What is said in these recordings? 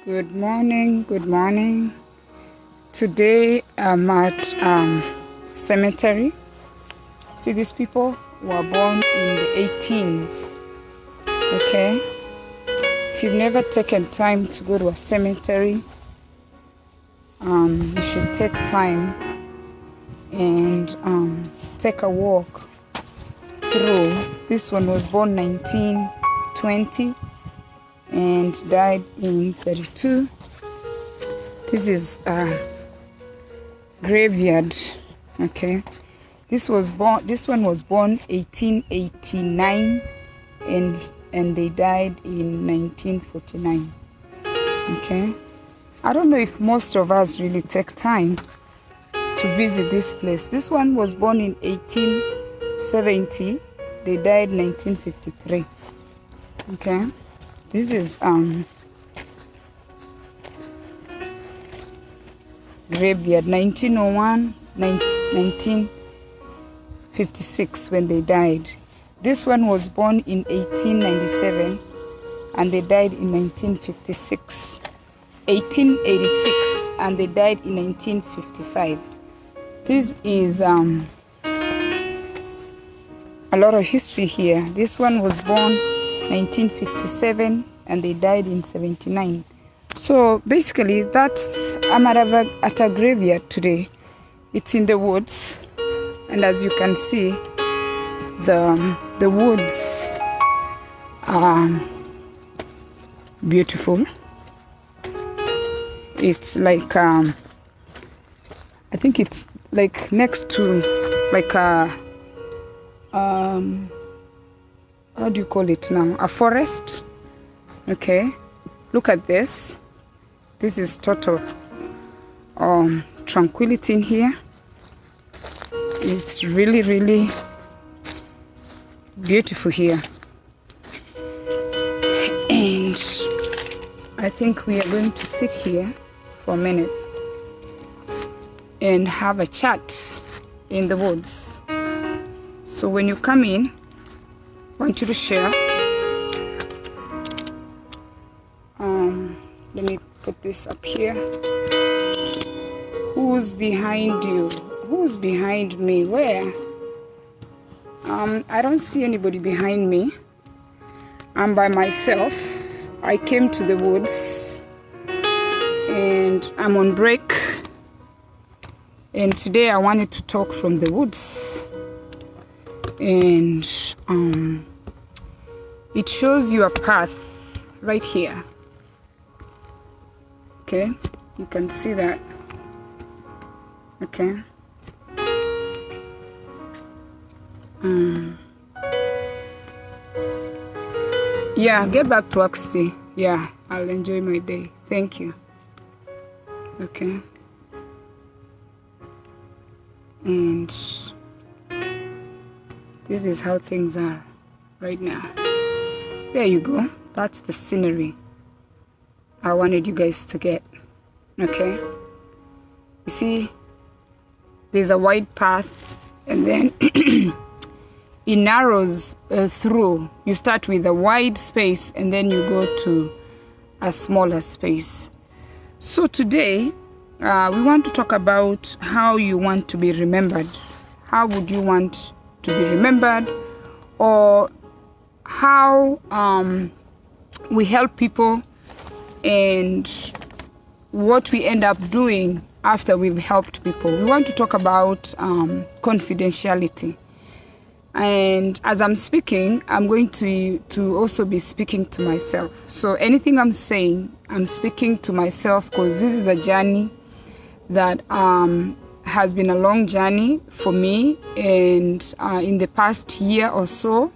Good morning, good morning. Today I'm at cemetery. See, these people were born in the 18s. Okay, if you've never taken time to go to a cemetery, you should take time and take a walk through. This one was born 1920 and died in 32. This is a graveyard. Okay, this one was born 1889 and they died in 1949. Okay, I don't know if most of us really take time to visit this place. This one was born in 1870. They died 1953. Okay, this is graveyard 1901 1956 when they died. This one was born in 1897 and they died in 1956. 1886 and they died in 1955. This is a lot of history here. This one was born 1957 and they died in 79. So basically I'm at a graveyard today. It's in the woods, and as you can see, the woods are beautiful. It's like I think it's like next to like a how do you call it now? A forest. Okay, look at this. This is total tranquility in here. It's really, really beautiful here. And I think we are going to sit here for a minute and have a chat in the woods. So when you come in, I want you to share. Let me put this up here. Who's behind you? Who's behind me? Where? I don't see anybody behind me. I'm by myself. I came to the woods and I'm on break. And today I wanted to talk from the woods. And it shows you a path right here. Okay, you can see that. Okay. Yeah, get back to work, Steve. Yeah, I'll enjoy my day. Thank you. Okay. And this is how things are right now. There you go. That's the scenery I wanted you guys to get. Okay. You see, there's a wide path and then it narrows through. You start with a wide space and then you go to a smaller space. So today we want to talk about how you want to be remembered. How would you want to be remembered, or how we help people and what we end up doing after we've helped people. We want to talk about confidentiality. And as I'm speaking, I'm going to also be speaking to myself. So anything I'm saying, I'm speaking to myself because this is a journey that has been a long journey for me. And in the past year or so,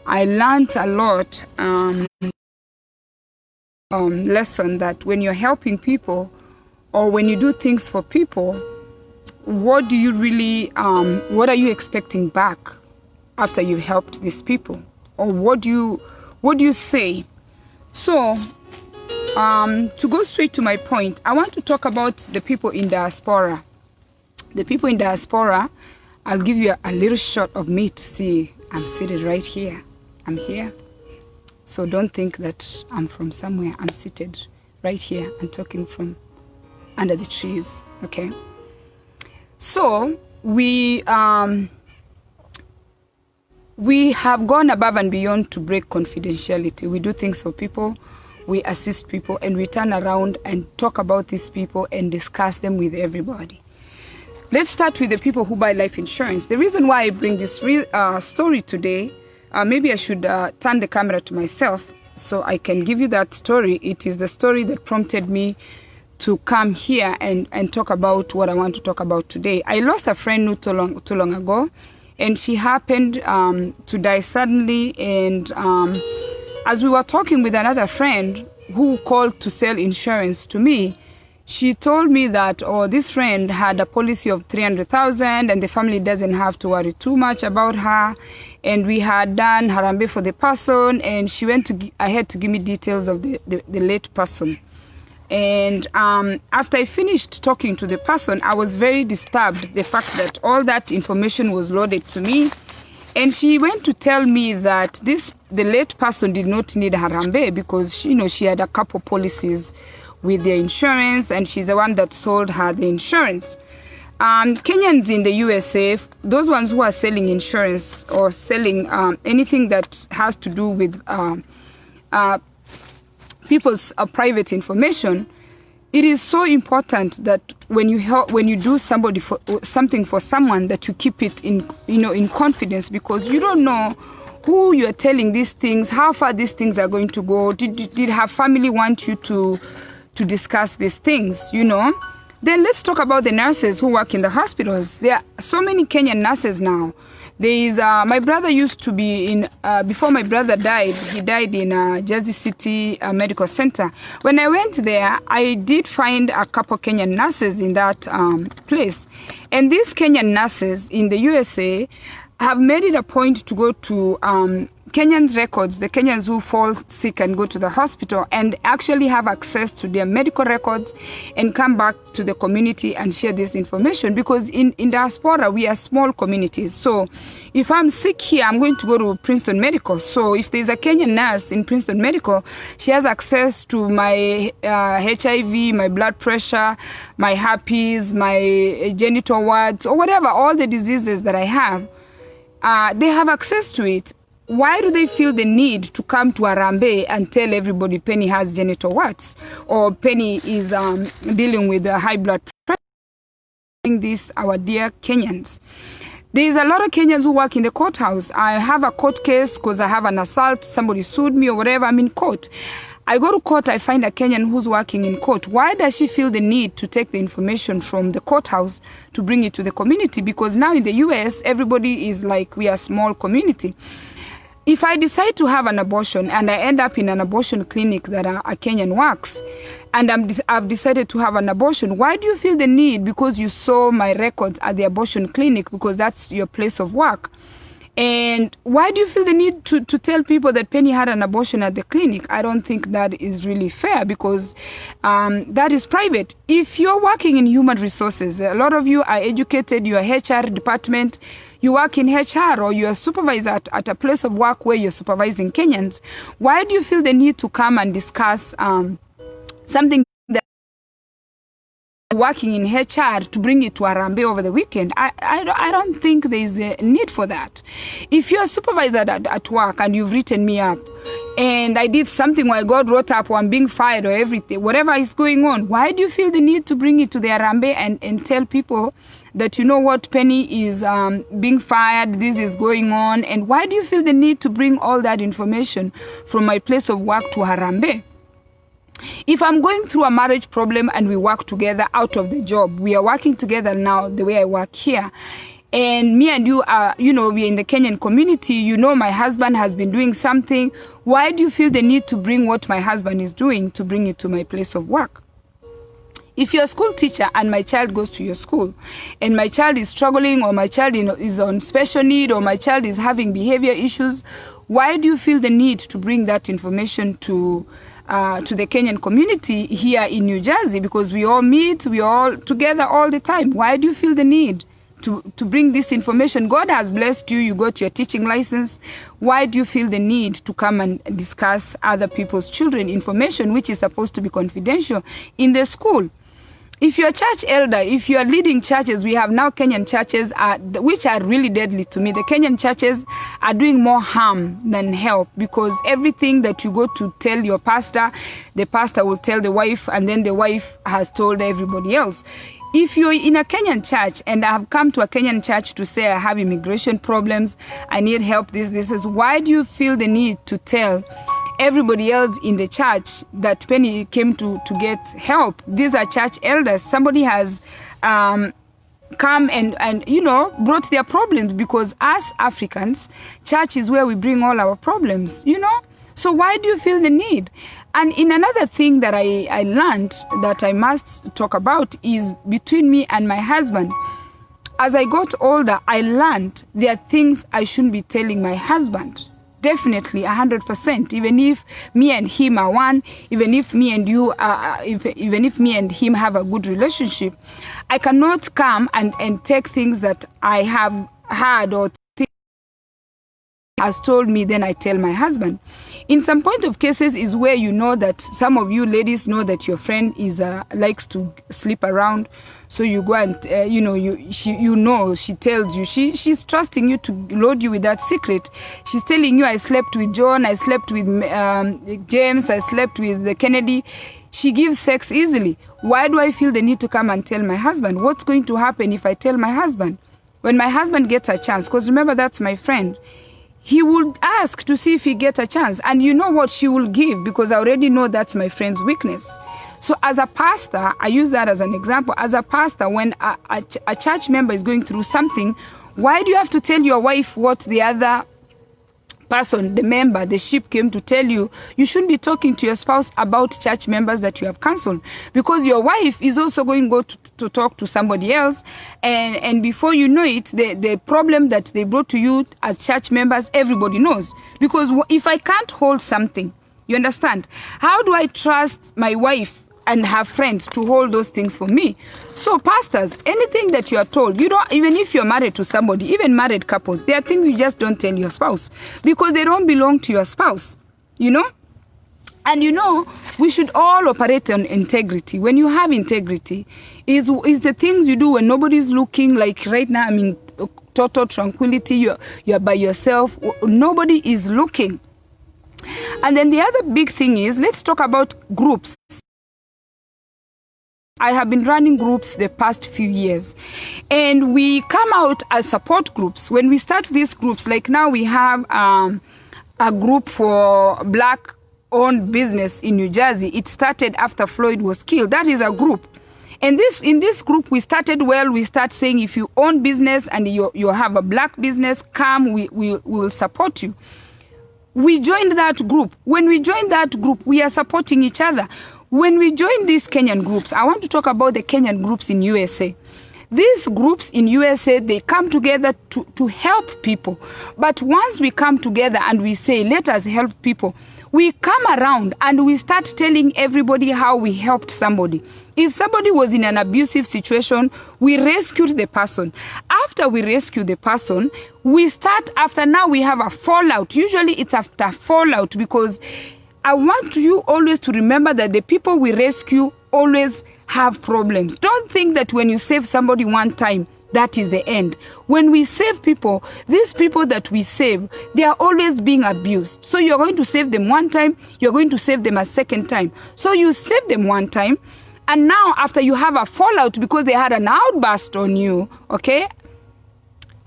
I learned a lot lesson that when you're helping people or when you do things for people, what do you really, what are you expecting back after you've helped these people? Or what do you say? So, to go straight to my point, I want to talk about the people in diaspora. The people in diaspora, I'll give you a little shot of me to see. I'm seated right here. I'm here. So don't think that I'm from somewhere. I'm seated right here. I'm talking from under the trees, okay? So we have gone above and beyond to break confidentiality. We do things for people, we assist people, and we turn around and talk about these people and discuss them with everybody. Let's start with the people who buy life insurance. The reason why I bring this story today, maybe I should turn the camera to myself so I can give you that story. It is the story that prompted me to come here and talk about what I want to talk about today. I lost a friend not too long ago, and she happened to die suddenly. And as we were talking with another friend who called to sell insurance to me, she told me that, this friend had a policy of 300,000 and the family doesn't have to worry too much about her. And we had done harambe for the person, and she went ahead to give me details of the late person. And after I finished talking to the person, I was very disturbed, the fact that all that information was loaded to me. And she went to tell me that the late person did not need harambe because she had a couple policies with their insurance, and she's the one that sold her the insurance. Kenyans in the USA, those ones who are selling insurance or selling anything that has to do with people's private information, it is so important that when you do something for someone, that you keep it in confidence, because you don't know who you are telling these things, how far these things are going to go. Did her family want you to discuss these things, Then let's talk about the nurses who work in the hospitals. There are so many Kenyan nurses now. There is my brother used to be before my brother died, he died in Jersey City Medical Center. When I went there, I did find a couple Kenyan nurses in that place. And these Kenyan nurses in the USA have made it a point to go to Kenyans' records, the Kenyans who fall sick and go to the hospital, and actually have access to their medical records and come back to the community and share this information. Because in diaspora, we are small communities. So if I'm sick here, I'm going to go to Princeton Medical. So if there's a Kenyan nurse in Princeton Medical, she has access to my HIV, my blood pressure, my herpes, my genital warts, or whatever, all the diseases that I have. They have access to it. Why do they feel the need to come to Harambe and tell everybody Penny has genital warts, or Penny is dealing with high blood pressure? This, our dear Kenyans. There is a lot of Kenyans who work in the courthouse. I have a court case because I have an assault, somebody sued me or whatever, I'm in court. I go to court, I find a Kenyan who's working in court. Why does she feel the need to take the information from the courthouse to bring it to the community? Because now in the US, everybody is like, we are a small community. If I decide to have an abortion and I end up in an abortion clinic that a Kenyan works, and I've decided to have an abortion, why do you feel the need? Because you saw my records at the abortion clinic, because that's your place of work. And why do you feel the need to tell people that Penny had an abortion at the clinic? I don't think that is really fair, because that is private. If you're working in human resources, a lot of you are educated, you're HR department, you work in HR, or you're a supervisor at a place of work where you're supervising Kenyans, why do you feel the need to come and discuss something that working in HR to bring it to Harambe over the weekend? I don't think there is a need for that. If you're a supervisor at work and you've written me up and I did something or I got wrote up or I'm being fired or everything, whatever is going on, why do you feel the need to bring it to the Harambe and tell people that, you know what, Penny is being fired, this is going on? And why do you feel the need to bring all that information from my place of work to Harambe? If I'm going through a marriage problem and we work together out of the job, we are working together now the way I work here, and me and you are, we're in the Kenyan community, my husband has been doing something, why do you feel the need to bring what my husband is doing to bring it to my place of work? If you're a school teacher and my child goes to your school and my child is struggling, or my child is on special need, or my child is having behavior issues, why do you feel the need to bring that information to the Kenyan community here in New Jersey? Because we all meet, we all together all the time. Why do you feel the need to bring this information? God has blessed you. You got your teaching license. Why do you feel the need to come and discuss other people's children information, which is supposed to be confidential in the school? If you're a church elder, if you're leading churches, we have now Kenyan churches, which are really deadly to me. The Kenyan churches are doing more harm than help, because everything that you go to tell your pastor, the pastor will tell the wife, and then the wife has told everybody else. If you're in a Kenyan church, and I have come to a Kenyan church to say I have immigration problems, I need help, this is, why do you feel the need to tell everybody else in the church that Penny came to get help? These are church elders. Somebody has come and you know, brought their problems, because as Africans, church is where we bring all our problems, you know. So why do you feel the need? And in another thing that I learned that I must talk about is between me and my husband. As I got older, I learned there are things I shouldn't be telling my husband. Definitely 100%. Even if me and him are one, even if me and you are, even if me and him have a good relationship, I cannot come and take things that I have had or has told me, then I tell my husband. In some point of cases is where you know that some of you ladies know that your friend is likes to sleep around, so you go and you know she tells you, she's trusting you to load you with that secret. She's telling you, I slept with John, I slept with James, I slept with Kennedy. She gives sex easily. Why do I feel the need to come and tell my husband? What's going to happen if I tell my husband? When my husband gets a chance, because remember, that's my friend, he would ask to see if he gets a chance. And you know what she will give, because I already know that's my friend's weakness. So as a pastor, I use that as an example. As a pastor, when a church member is going through something, why do you have to tell your wife what the other person, the member, the sheep came to tell you? You shouldn't be talking to your spouse about church members that you have cancelled, because your wife is also going to go to talk to somebody else, and before you know it, the problem that they brought to you as church members, everybody knows. Because if I can't hold something, you understand, how do I trust my wife and have friends to hold those things for me? So pastors, anything that you are told, you don't, even if you're married to somebody, even married couples, there are things you just don't tell your spouse, because they don't belong to your spouse, you know. And you know, we should all operate on integrity. When you have integrity, is the things you do when nobody's looking. Like right now, I mean, total tranquility, you're by yourself, nobody is looking. And then the other big thing is, let's talk about groups. I have been running groups the past few years, and we come out as support groups. When we start these groups, like now we have a group for Black-owned business in New Jersey. It started after Floyd was killed. That is a group. And in this group, we started well. We start saying, if you own business and you have a Black business, come, we will support you. We joined that group. When we joined that group, we are supporting each other. When we join these Kenyan groups, I want to talk about the Kenyan groups in USA. These groups in USA, they come together to help people. But once we come together and we say, let us help people, we come around and we start telling everybody how we helped somebody. If somebody was in an abusive situation, we rescued the person. After we rescue the person, we start, after now we have a fallout. Usually it's after fallout, because I want you always to remember that the people we rescue always have problems. Don't think that when you save somebody one time, that is the end. When we save people, these people that we save, they are always being abused. So you're going to save them one time, you're going to save them a second time. So you save them one time, and now after you have a fallout because they had an outburst on you, okay?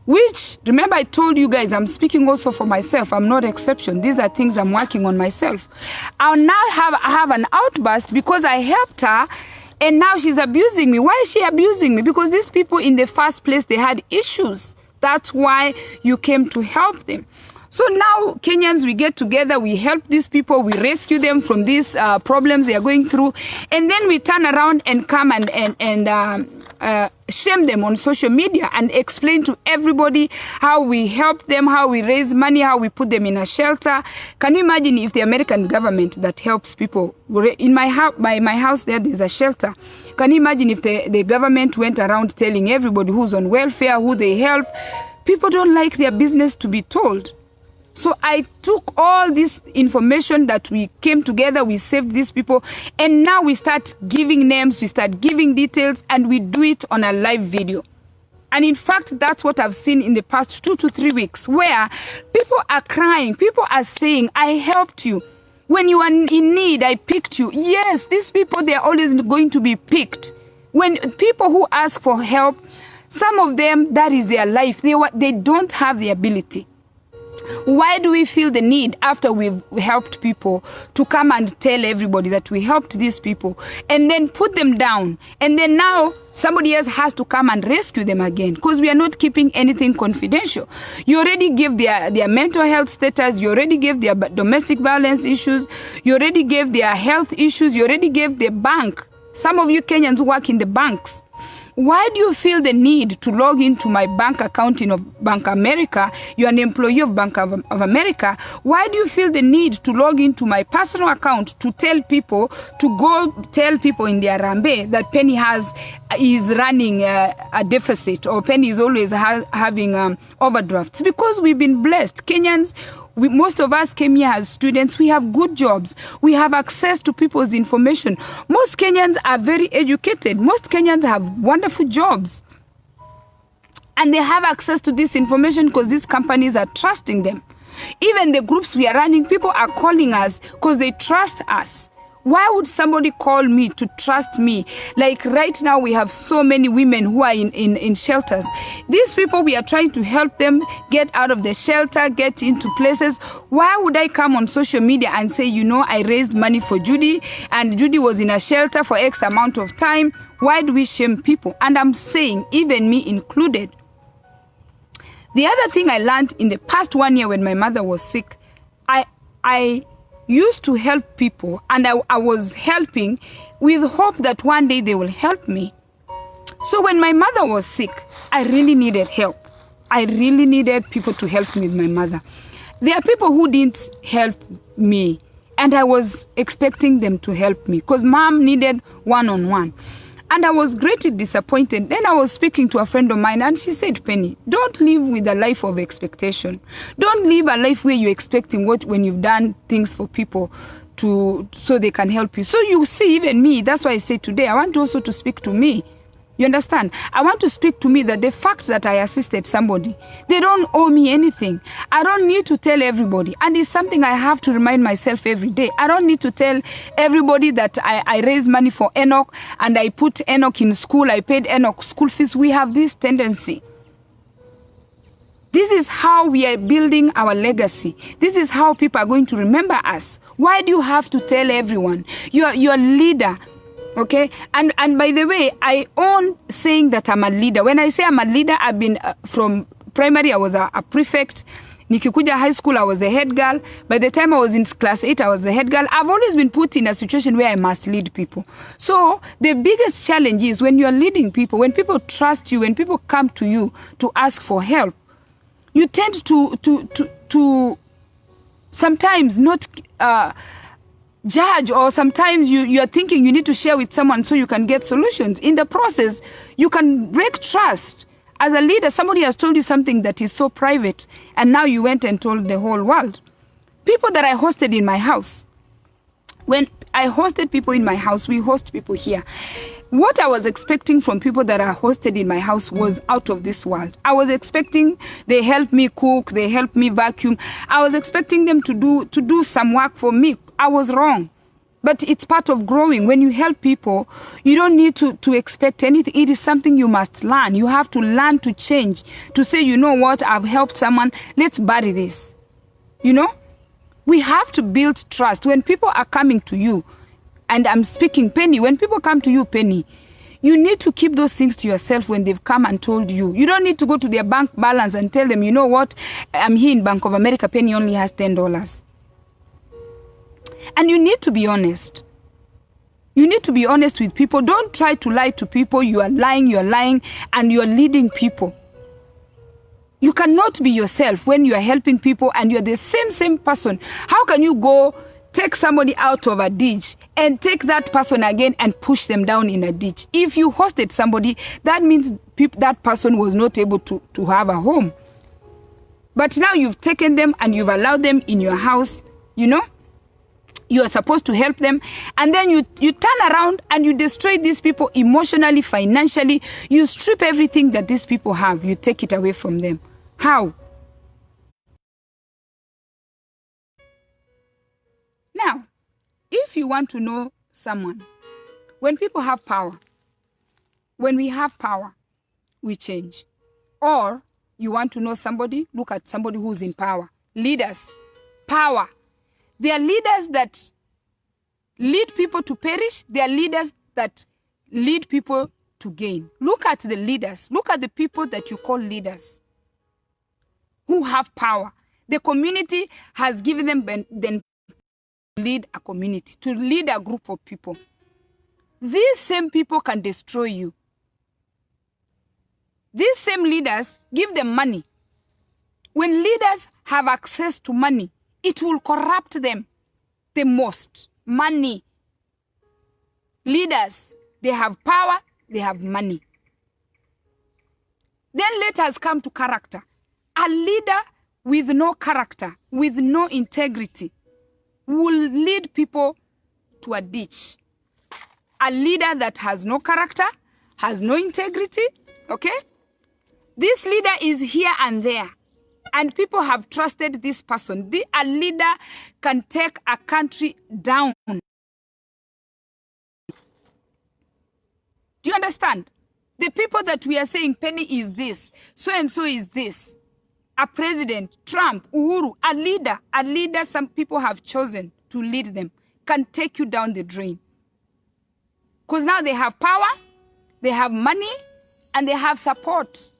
Which, remember, I told you guys, I'm speaking also for myself. I'm not exception. These are things I'm working on myself. I'll now have an outburst because I helped her, and now she's abusing me. Why is she abusing me? Because these people in the first place, they had issues. That's why you came to help them. So now Kenyans, we get together, we help these people, we rescue them from these problems they are going through, and then we turn around and come and shame them on social media and explain to everybody how we help them, how we raise money, how we put them in a shelter. Can you imagine if the American government that helps people, in my house, by my house there's a shelter. Can you imagine if the government went around telling everybody who's on welfare, who they help? People don't like their business to be told. So I took all this information that we came together, we saved these people, and now we start giving names, we start giving details, and we do it on a live video. And in fact, that's what I've seen in the past 2 to 3 weeks, where people are crying, people are saying, I helped you. When you are in need, I picked you. Yes, these people, they are always going to be picked. When people who ask for help, some of them, that is their life. They don't have the ability. Why do we feel the need after we've helped people to come and tell everybody that we helped these people and then put them down, and then now somebody else has to come and rescue them again because we are not keeping anything confidential? You already gave their mental health status, you already gave their domestic violence issues, you already gave their health issues, you already gave their bank. Some of you Kenyans work in the banks. Why do you feel the need to log into my bank account in Bank America? You're an employee of Bank of America. Why do you feel the need to log into my personal account to tell people, to go tell people in their Rambe that Penny is running a deficit, or Penny is always having overdrafts? Because we've been blessed. Kenyans, most of us came here as students. We have good jobs. We have access to people's information. Most Kenyans are very educated. Most Kenyans have wonderful jobs. And they have access to this information because these companies are trusting them. Even the groups we are running, people are calling us because they trust us. Why would somebody call me to trust me? Like right now, we have so many women who are in shelters. These people, we are trying to help them get out of the shelter, get into places. Why would I come on social media and say, you know, I raised money for Judy and Judy was in a shelter for X amount of time? Why do we shame people? And I'm saying, even me included. The other thing I learned in the past 1 year when my mother was sick, I used to help people, and I was helping with hope that one day they will help me. So when my mother was sick, I really needed help. I really needed people to help me with my mother. There are people who didn't help me, and I was expecting them to help me because mom needed one-on-one. And I was greatly disappointed. Then I was speaking to a friend of mine and she said, Penny, don't live with a life of expectation. Don't live a life where you're expecting when you've done things for people so they can help you. So you see, even me, that's why I say today, I want also to speak to me. You understand? I want to speak to me that the fact that I assisted somebody, they don't owe me anything. I don't need to tell everybody. And it's something I have to remind myself every day. I don't need to tell everybody that I raised money for Enoch and I put Enoch in school. I paid Enoch school fees. We have this tendency. This is how we are building our legacy. This is how people are going to remember us. Why do you have to tell everyone? You're a leader. Okay, and by the way, I own saying that I'm a leader. When I say I'm a leader, I've been from primary, I was a prefect. Nikikuja high school, I was the head girl. By the time I was in class 8, I was the head girl. I've always been put in a situation where I must lead people. So the biggest challenge is when you're leading people, when people trust you, when people come to you to ask for help, you tend to sometimes not judge, or sometimes you're thinking you need to share with someone so you can get solutions. In the process, you can break trust. As a leader, somebody has told you something that is so private, and now you went and told the whole world. People that I hosted in my house, when I hosted people in my house, we host people here. What I was expecting from people that are hosted in my house was out of this world. I was expecting they help me cook, they help me vacuum. I was expecting them to do some work for me. I was wrong. But it's part of growing. When you help people, you don't need to expect anything. It is something you must learn. You have to learn to change, to say, you know what, I've helped someone, let's bury this. You know? We have to build trust. When people are coming to you, and I'm speaking Penny, when people come to you, Penny, you need to keep those things to yourself when they've come and told you. You don't need to go to their bank balance and tell them, you know what, I'm here in Bank of America, Penny only has $10. And you need to be honest. You need to be honest with people. Don't try to lie to people. You are lying, and you're leading people. You cannot be yourself when you are helping people and you're the same person. How can you go take somebody out of a ditch and take that person again and push them down in a ditch? If you hosted somebody, that means that person was not able to have a home. But now you've taken them and you've allowed them in your house, you know? You are supposed to help them, and then you turn around and you destroy these people emotionally, financially. You strip everything that these people have. You take it away from them. How? Now, if you want to know someone, when people have power, when we have power, we change. Or you want to know somebody, look at somebody who's in power. Leaders, power. They are leaders that lead people to perish. They are leaders that lead people to gain. Look at the leaders. Look at the people that you call leaders who have power. The community has given them then lead a community, to lead a group of people. These same people can destroy you. These same leaders, give them money. When leaders have access to money, it will corrupt them the most. Money. Leaders, they have power, they have money. Then let us come to character. A leader with no character, with no integrity, will lead people to a ditch. A leader that has no character, has no integrity, okay? This leader is here and there, and people have trusted this person. A leader can take a country down. Do you understand? The people that we are saying, Penny is this, so-and-so is this. A president, Trump, Uhuru, a leader some people have chosen to lead them, can take you down the drain. Because now they have power, they have money, and they have support.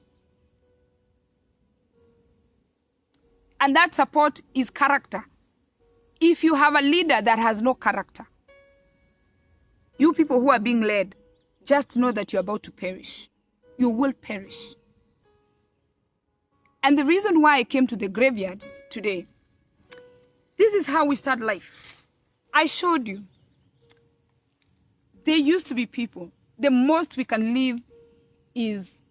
And that support is character. If you have a leader that has no character, you people who are being led, just know that you're about to perish. You will perish. And the reason why I came to the graveyards today, this is how we start life. I showed you. There used to be people. The most we can live is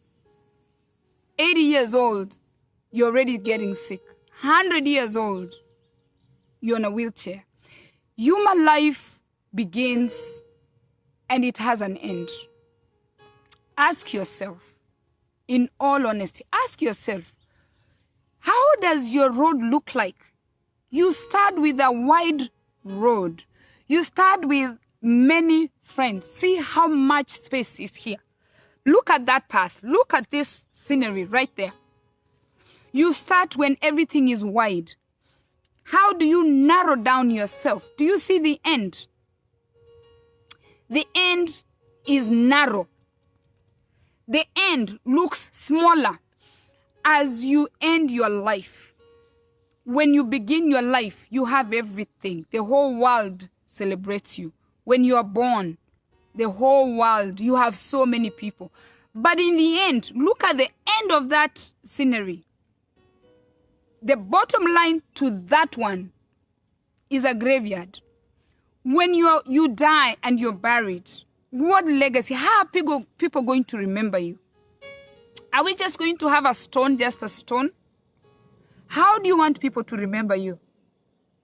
80 years old, you're already getting sick. 100 years old, you're in a wheelchair. Human life begins and it has an end. Ask yourself, in all honesty, ask yourself, how does your road look like? You start with a wide road. You start with many friends. See how much space is here. Look at that path. Look at this scenery right there. You start when everything is wide. How do you narrow down yourself? Do you see the end? The end is narrow. The end looks smaller as you end your life. When you begin your life, you have everything. The whole world celebrates you. When you are born, the whole world, you have so many people. But in the end, look at the end of that scenery. The bottom line to that one is a graveyard. When you die and you're buried, what legacy? How are people going to remember you? Are we just going to have a stone, just a stone? How do you want people to remember you?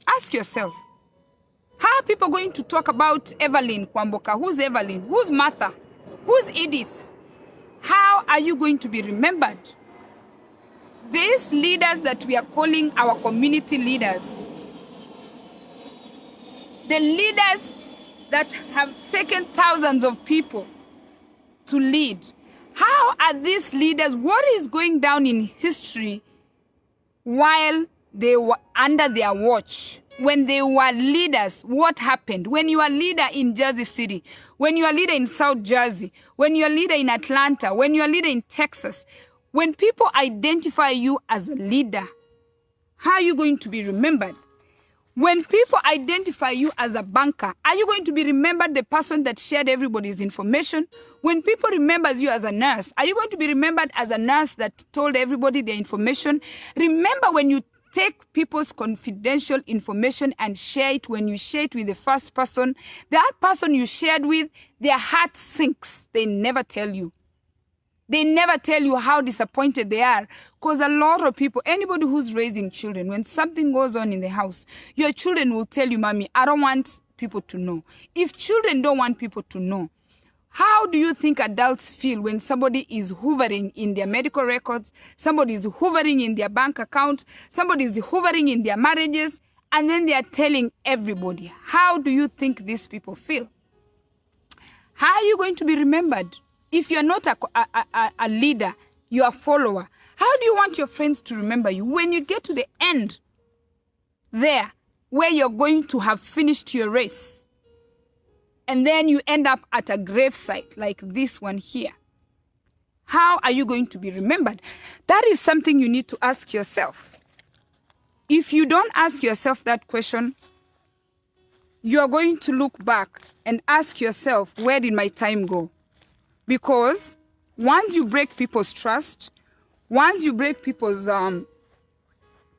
Ask yourself. How are people going to talk about Evelyn Kwamboka? Who's Evelyn? Who's Martha? Who's Edith? How are you going to be remembered? These leaders that we are calling our community leaders, the leaders that have taken thousands of people to lead, how are these leaders, what is going down in history while they were under their watch? When they were leaders, what happened? When you are a leader in Jersey City, when you are a leader in South Jersey, when you are a leader in Atlanta, when you are a leader in Texas, when people identify you as a leader, how are you going to be remembered? When people identify you as a banker, are you going to be remembered the person that shared everybody's information? When people remembers you as a nurse, are you going to be remembered as a nurse that told everybody their information? Remember, when you take people's confidential information and share it, when you share it with the first person, that person you shared with, their heart sinks. They never tell you. They never tell you how disappointed they are. Because a lot of people, anybody who's raising children, when something goes on in the house, your children will tell you, Mommy, I don't want people to know. If children don't want people to know, how do you think adults feel when somebody is hoovering in their medical records, somebody is hoovering in their bank account, somebody is hoovering in their marriages, and then they are telling everybody? How do you think these people feel? How are you going to be remembered? If you're not a leader, you're a follower, how do you want your friends to remember you? When you get to the end there, where you're going to have finished your race, and then you end up at a gravesite like this one here, how are you going to be remembered? That is something you need to ask yourself. If you don't ask yourself that question, you're going to look back and ask yourself, where did my time go? Because once you break people's trust, once you break people's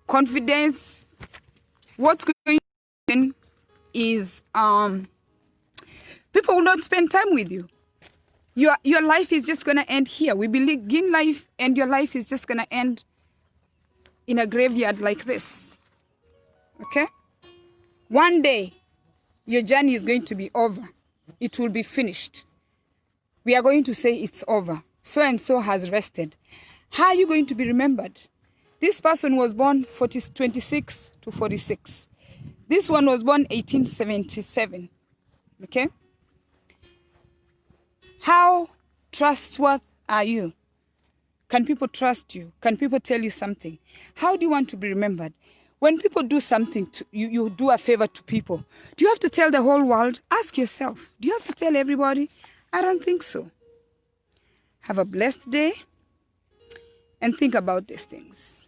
confidence, what's going to happen is people will not spend time with you. Your life is just going to end here. We begin life, and your life is just going to end in a graveyard like this. Okay? One day, your journey is going to be over. It will be finished. We are going to say it's over. So and so has rested. How are you going to be remembered? This person was born 26 to 46. This one was born 1877. Okay? How trustworthy are you? Can people trust you? Can people tell you something? How do you want to be remembered? When people do something to you, you do a favor to people. Do you have to tell the whole world? Ask yourself. Do you have to tell everybody? I don't think so. Have a blessed day and think about these things.